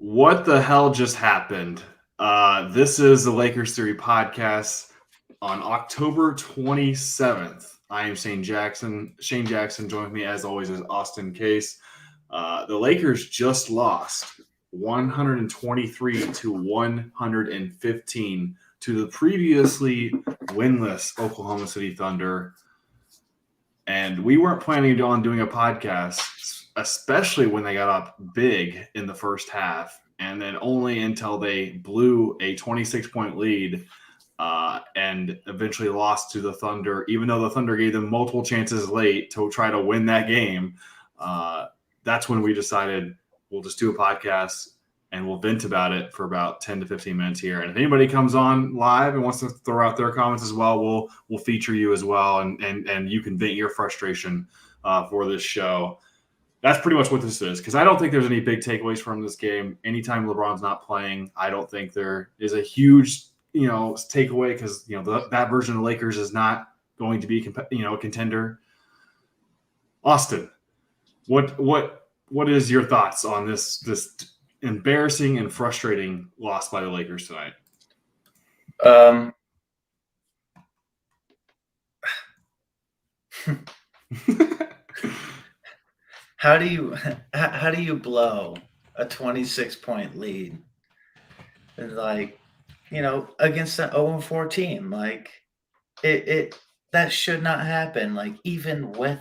What the hell just happened? This is the Lakers Theory podcast on October 27th. I am Shane Jackson. Shane Jackson joined me as always as Austin Case. The Lakers just lost 123 to 115 to the previously winless Oklahoma City Thunder. And we weren't planning on doing a podcast, especially when they got up big in the first half, and then only until they blew a 26-point lead and eventually lost to the Thunder, even though the Thunder gave them multiple chances late to try to win that game. That's when we decided we'll just do a podcast and we'll vent about it for about 10 to 15 minutes here. And if anybody comes on live and wants to throw out their comments as well, we'll feature you as well, and you can vent your frustration for this show. That's pretty much what this is, because I don't think there's any big takeaways from this game. Anytime LeBron's not playing, I don't think there is a huge takeaway, because that version of Lakers is not going to be a contender. Austin, what is your thoughts on this embarrassing and frustrating loss by the Lakers tonight? How do you blow a 26-point lead and against an 0-4 team? That should not happen. Even with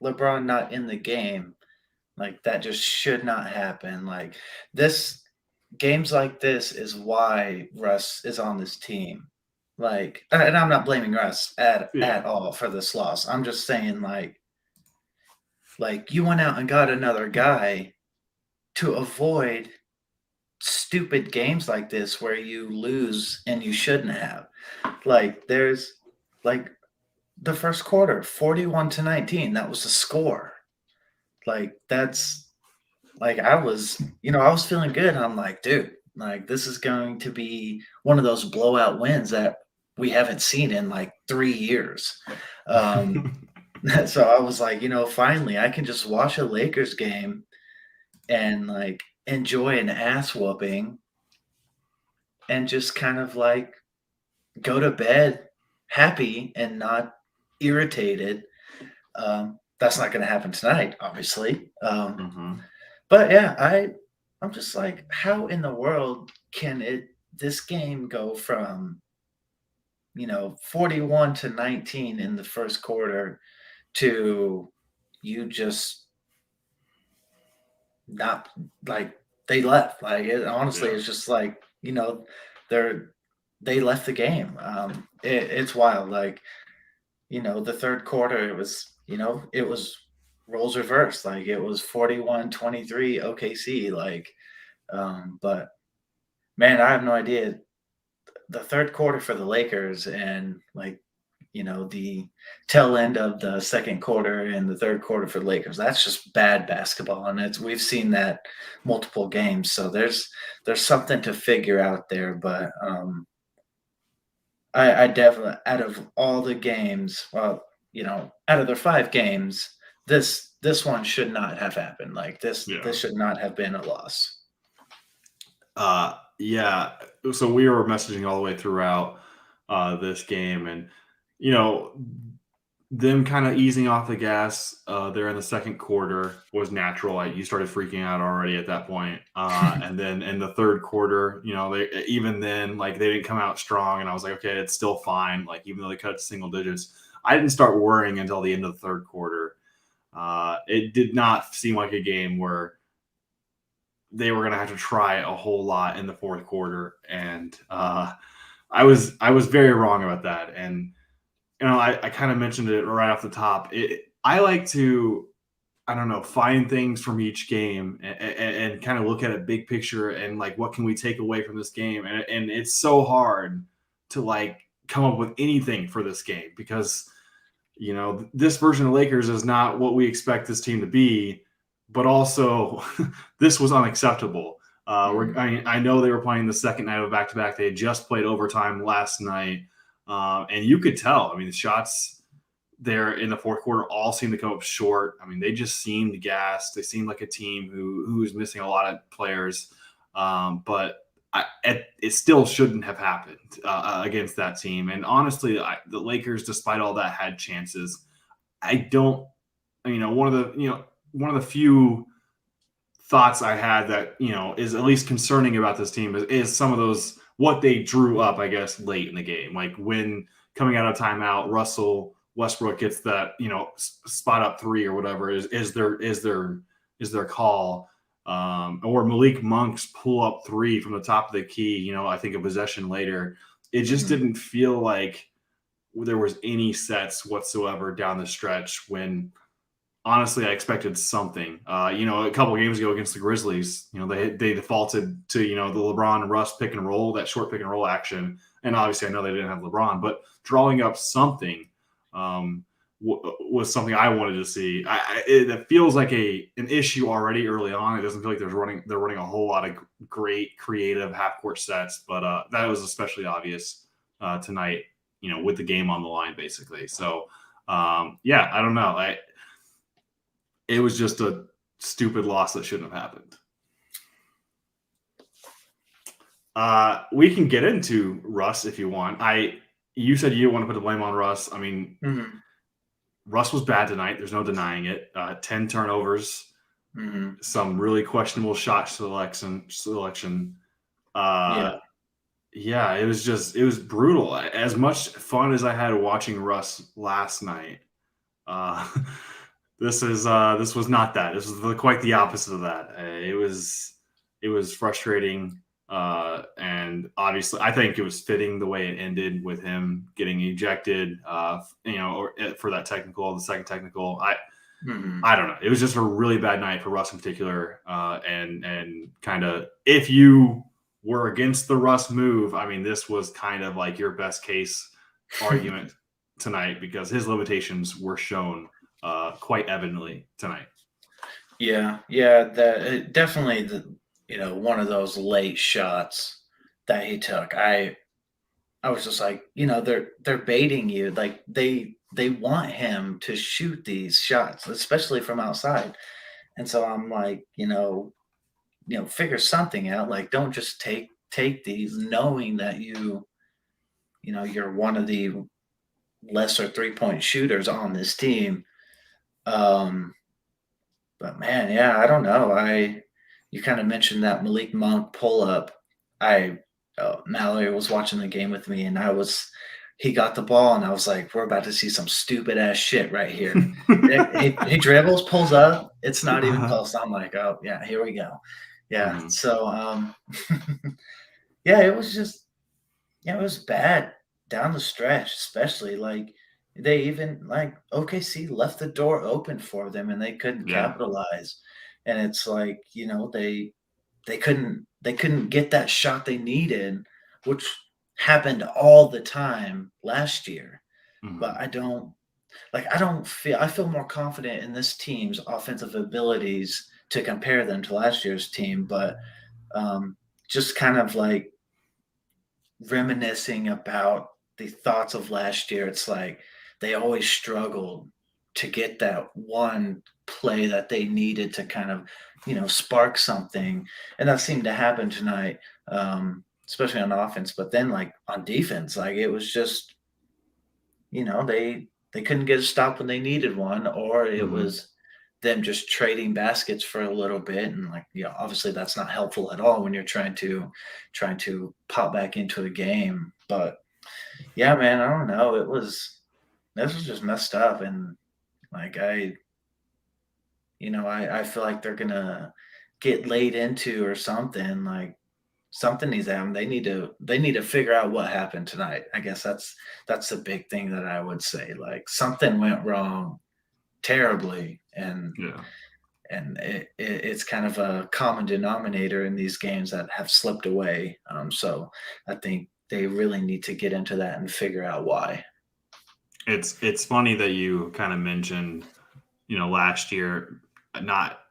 LeBron not in the game, that just should not happen. Games like this is why Russ is on this team. And I'm not blaming Russ at all for this loss. I'm just saying you went out and got another guy to avoid stupid games like this where you lose and you shouldn't have. There's the first quarter, 41-19. That was the score. I was feeling good. I'm like, dude, this is going to be one of those blowout wins that we haven't seen in 3 years. So I was like, finally I can just watch a Lakers game and enjoy an ass whooping and just kind of go to bed happy and not irritated. That's not going to happen tonight, obviously. But yeah, I'm just like, how in the world can this game go from 41-19 in the first quarter to you just not they left. It's just they left the game. It's wild. The third quarter, it was roles reversed. It was 41-23 OKC. But man, I have no idea. The third quarter for the Lakers and the tail end of the second quarter and the third quarter for the Lakers, that's just bad basketball, and we've seen that multiple games. So there's something to figure out there. But I definitely, out of all the games, out of the 5 games, this one should not have happened. This should not have been a loss. Yeah. So we were messaging all the way throughout this game, and them kind of easing off the gas there in the second quarter was natural. You started freaking out already at that point. And then in the third quarter, they didn't come out strong, and I was like, okay, it's still fine. Even though they cut to single digits, I didn't start worrying until the end of the third quarter. It did not seem like a game where they were going to have to try a whole lot in the fourth quarter. And I was very wrong about that. And, I kind of mentioned it right off the top. I like to, find things from each game and kind of look at a big picture and what can we take away from this game? And it's so hard to come up with anything for this game because, this version of Lakers is not what we expect this team to be. But also, this was unacceptable. I know they were playing the second night of a back-to-back. They had just played overtime last night. And you could tell. The shots there in the fourth quarter all seemed to come up short. They just seemed gassed. They seemed like a team who's missing a lot of players. But it still shouldn't have happened against that team. And honestly, the Lakers, despite all that, had chances. I don't, one of the few thoughts I had that is at least concerning about this team is some of those what they drew up, I guess, late in the game, like when coming out of timeout, Russell Westbrook gets that spot up three or whatever is their call, or Malik Monk's pull up three from the top of the key. I think a possession later, it just Mhm. didn't feel like there was any sets whatsoever down the stretch when honestly, I expected something. A couple of games ago against the Grizzlies, they defaulted to the LeBron and Russ pick and roll, that short pick and roll action, and obviously I know they didn't have LeBron, but drawing up something was something I wanted to see. It feels like an issue already early on. It doesn't feel like they're running a whole lot of great creative half court sets, but that was especially obvious tonight. With the game on the line, basically. So yeah, I don't know. It was just a stupid loss that shouldn't have happened. We can get into Russ if you want. You said you want to put the blame on Russ. I mean, Mhm. Russ was bad tonight. There's no denying it. 10 turnovers, Mhm. some really questionable shot selection. Uh, Yeah. yeah, it was brutal. As much fun as I had watching Russ last night, uh, this was not that. This was quite the opposite of that. It was frustrating, and obviously, I think it was fitting the way it ended with him getting ejected. Or for that technical, the second technical. Mhm. I don't know. It was just a really bad night for Russ in particular, and kind of if you were against the Russ move, I mean, this was kind of like your best case argument tonight because his limitations were shown quite evidently tonight. Yeah, yeah, definitely one of those late shots that he took. I was just like, they're baiting you. Like they want him to shoot these shots, especially from outside. And so I'm like, figure something out. Like don't just take these knowing that you're one of the lesser three-point shooters on this team. Um But man, yeah, I don't know. You kind of mentioned that Malik Monk pull up. I Mallory was watching the game with me, and he got the ball, and I was like, we're about to see some stupid ass shit right here. He dribbles, pulls up. It's not even close. I'm like, oh yeah, here we go. Yeah. Mhm. So yeah, it was bad down the stretch, especially like they even like OKC left the door open for them and they couldn't Yeah. capitalize. And it's like, they couldn't get that shot they needed, which happened all the time last year. But Mhm. I feel more confident in this team's offensive abilities to compare them to last year's team, but just kind of like reminiscing about the thoughts of last year, it's like they always struggled to get that one play that they needed to kind of, spark something. And that seemed to happen tonight, especially on offense. But then, like on defense, like it was just, they couldn't get a stop when they needed one, or it Mhm. was them just trading baskets for a little bit. And like, obviously that's not helpful at all when you're trying to pop back into a game. But yeah, man, I don't know. This was just messed up. And like I feel like they're gonna get laid into or something. Like something needs to happen. They need to figure out what happened tonight. I guess that's the big thing that I would say. Like something went wrong terribly, Yeah. and it's kind of a common denominator in these games that have slipped away. So I think they really need to get into that and figure out why. It's funny that you kind of mentioned, last year not,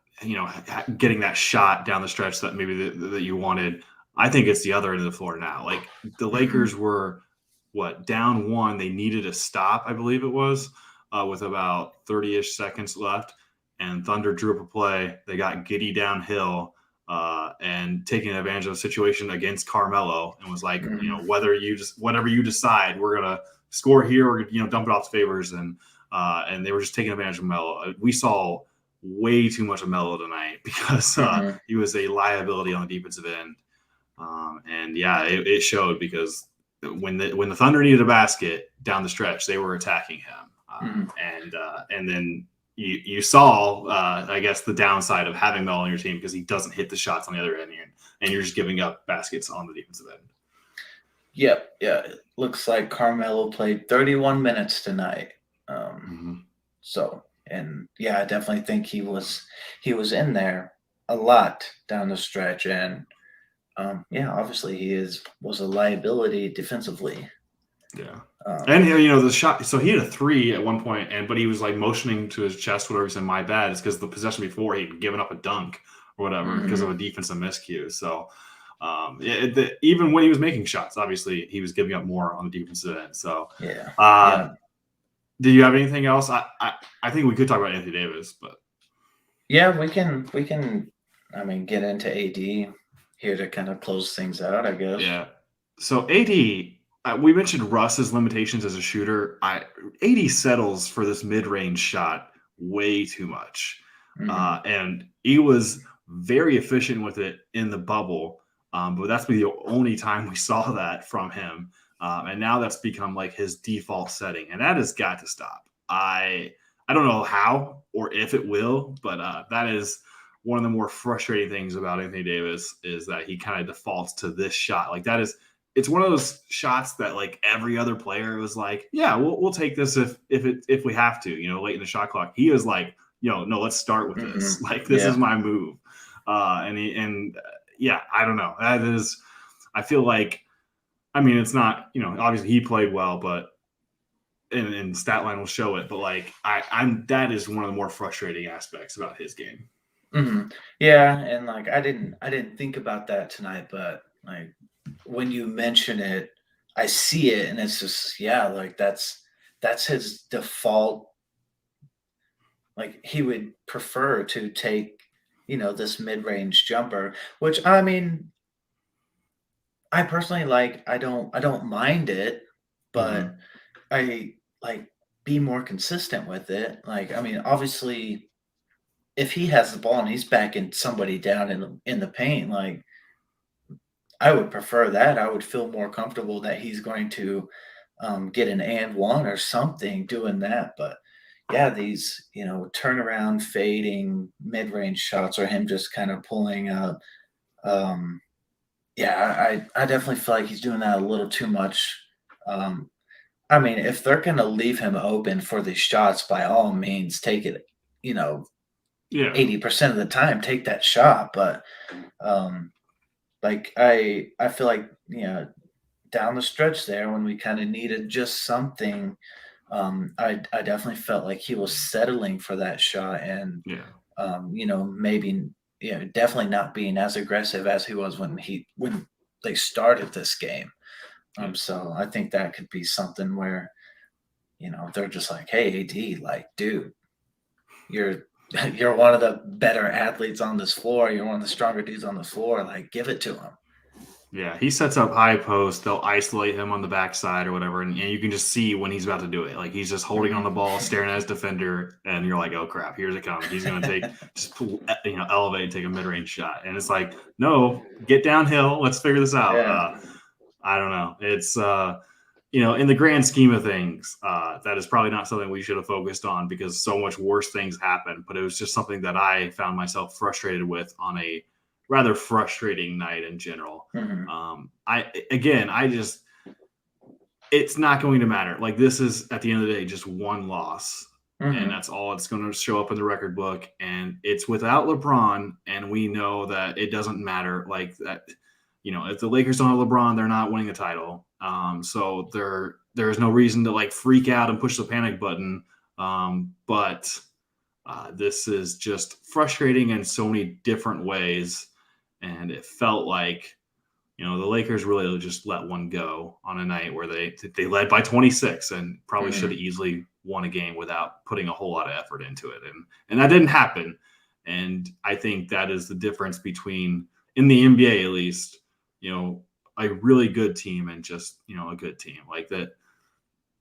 getting that shot down the stretch that maybe that you wanted. I think it's the other end of the floor now. Like the Mhm. Lakers were down one. They needed a stop, I believe it was, with about 30-ish seconds left, and Thunder drew up a play. They got giddy downhill. and taking advantage of the situation against Carmelo, and was like, Mhm. whatever you decide, we're gonna score here or dump it off to Favors, and they were just taking advantage of Melo. We saw way too much of Melo tonight because Mhm. he was a liability on the defensive end. And yeah, it showed because when the Thunder needed a basket down the stretch, they were attacking him, Mhm. and then you saw, I guess, the downside of having Mel on your team because he doesn't hit the shots on the other end, and you're just giving up baskets on the defensive end. Yep. Yeah. It looks like Carmelo played 31 minutes tonight. Um, Mm-hmm. so, and yeah, I definitely think he was in there a lot down the stretch, and yeah, obviously was a liability defensively. Yeah. Um, And the shot. So he had a three at one point, but he was like motioning to his chest, whatever. He said, "My bad." It's because the possession before he'd given up a dunk or whatever because of mhm. a defensive miscue. So even when he was making shots, obviously he was giving up more on the defensive end. So, Yeah. uh, Yeah. did you have anything else? I think we could talk about Anthony Davis, but Yeah, we can I mean get into AD here to kind of close things out, I guess. yeah. So AD, we mentioned Russ's limitations as a shooter. AD settles for this mid-range shot way too much, Mhm. and he was very efficient with it in the bubble. But that's the only time we saw that from him, and now that's become like his default setting, and that has got to stop. I don't know how or if it will, but that is one of the more frustrating things about Anthony Davis is that he kind of defaults to this shot. Like that is, it's one of those shots that like every other player was like, yeah, we'll take this if we have to, late in the shot clock. He is like, no, let's start with this. Mhm. Like this is Yeah. my move. And yeah, I don't know. That is, I feel like, I mean, it's not, obviously he played well, but and stat line will show it. But like, I'm that is one of the more frustrating aspects about his game. Mhm. Yeah, and like I didn't think about that tonight, but like when you mention it, I see it and it's just yeah, like that's his default. Like he would prefer to take, this mid-range jumper, which I mean, I personally like I don't mind it, but Mm-hmm. I like be more consistent with it. Like I mean, obviously if he has the ball and he's backing somebody down in the paint, like I would prefer that. I would feel more comfortable that he's going to get an and one or something doing that. But yeah, these turnaround, fading, mid range shots, or him just kind of pulling up. Um, yeah, I definitely feel like he's doing that a little too much. Um, I mean, if they're going to leave him open for these shots, by all means, take it. You know, Yeah. 80% of the time, take that shot. But um, like I feel like down the stretch there when we kind of needed just something, I definitely felt like he was settling for that shot and Yeah. maybe definitely not being as aggressive as he was when they started this game. Yeah. So I think that could be something where they're just like, hey, AD, like, dude, you're you're one of the better athletes on this floor. You're one of the stronger dudes on the floor. Like, give it to him. Yeah, he sets up high post. They'll isolate him on the backside or whatever, and you can just see when he's about to do it. Like he's just holding on the ball, staring at his defender, and you're like, "Oh crap, here's it coming." He's gonna elevate and take a mid range shot, and it's like, "No, get downhill. Let's figure this out." Yeah. I don't know. It's in the grand scheme of things, that is probably not something we should have focused on because so much worse things happen. But it was just something that I found myself frustrated with on a rather frustrating night in general. Hmm. I just it's not going to matter. Like this is at the end of the day just one loss. And Hmm. that's all it's going to show up in the record book. And it's without LeBron. And we know that it doesn't matter. Like that, if the Lakers don't have LeBron, they're not winning the title. So there's no reason to like freak out and push the panic button. But this is just frustrating in so many different ways. And it felt like the Lakers really just let one go on a night where they led by 26 and probably should Hmm. have easily won a game without putting a whole lot of effort into it. And that didn't happen. And I think that is the difference between, in the NBA at least, a really good team and just, a good team. Like that,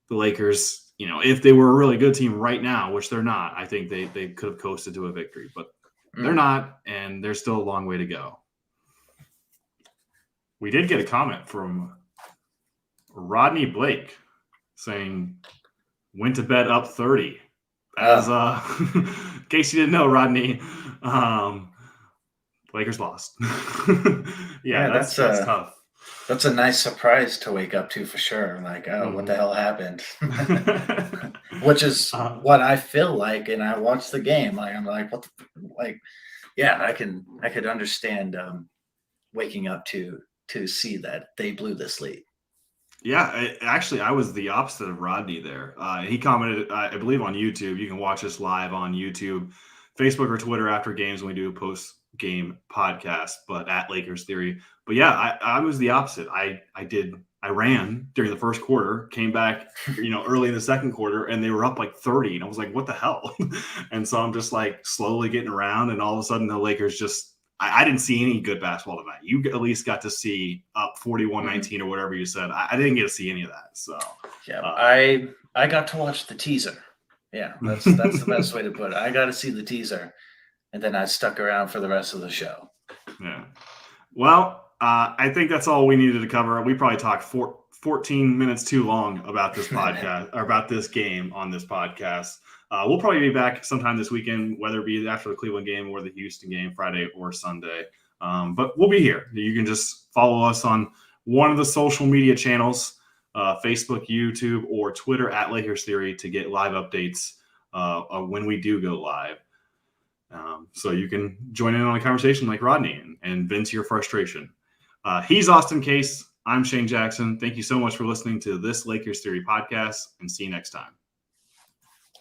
the Lakers, if they were a really good team right now, which they're not, I think they could have coasted to a victory, but they're not, and there's still a long way to go. We did get a comment from Rodney Blake saying, went to bed up 30. As in case you didn't know, Rodney, Lakers lost. yeah, that's tough. That's a nice surprise to wake up to for sure. Like, what the hell happened? Which is what I feel like, and I watched the game. Like, I'm like, what? Yeah, I could understand waking up to see that they blew this lead. Yeah, actually, I was the opposite of Rodney there. He commented, I believe, on YouTube. You can watch us live on YouTube, Facebook, or Twitter after games when we do a post-game podcast, but at Lakers Theory. But yeah, I was the opposite. I ran during the first quarter, came back, early in the second quarter, and they were up like 30. And I was like, what the hell? And so I'm just like slowly getting around, and all of a sudden the Lakers just, I didn't see any good basketball tonight. You at least got to see up 41-19 or whatever you said. I didn't get to see any of that. So yeah, I got to watch the teaser. Yeah, that's the best way to put it. I got to see the teaser, and then I stuck around for the rest of the show. Yeah. Well, I think that's all we needed to cover. We probably talked 14 minutes too long about this podcast or about this game on this podcast. We'll probably be back sometime this weekend, whether it be after the Cleveland game or the Houston game, Friday or Sunday. But we'll be here. You can just follow us on one of the social media channels, Facebook, YouTube, or Twitter at Lakers Theory to get live updates when we do go live. So you can join in on a conversation like Rodney and vent your frustration. He's Austin Case. I'm Shane Jackson. Thank you so much for listening to this Lakers Theory podcast, and see you next time.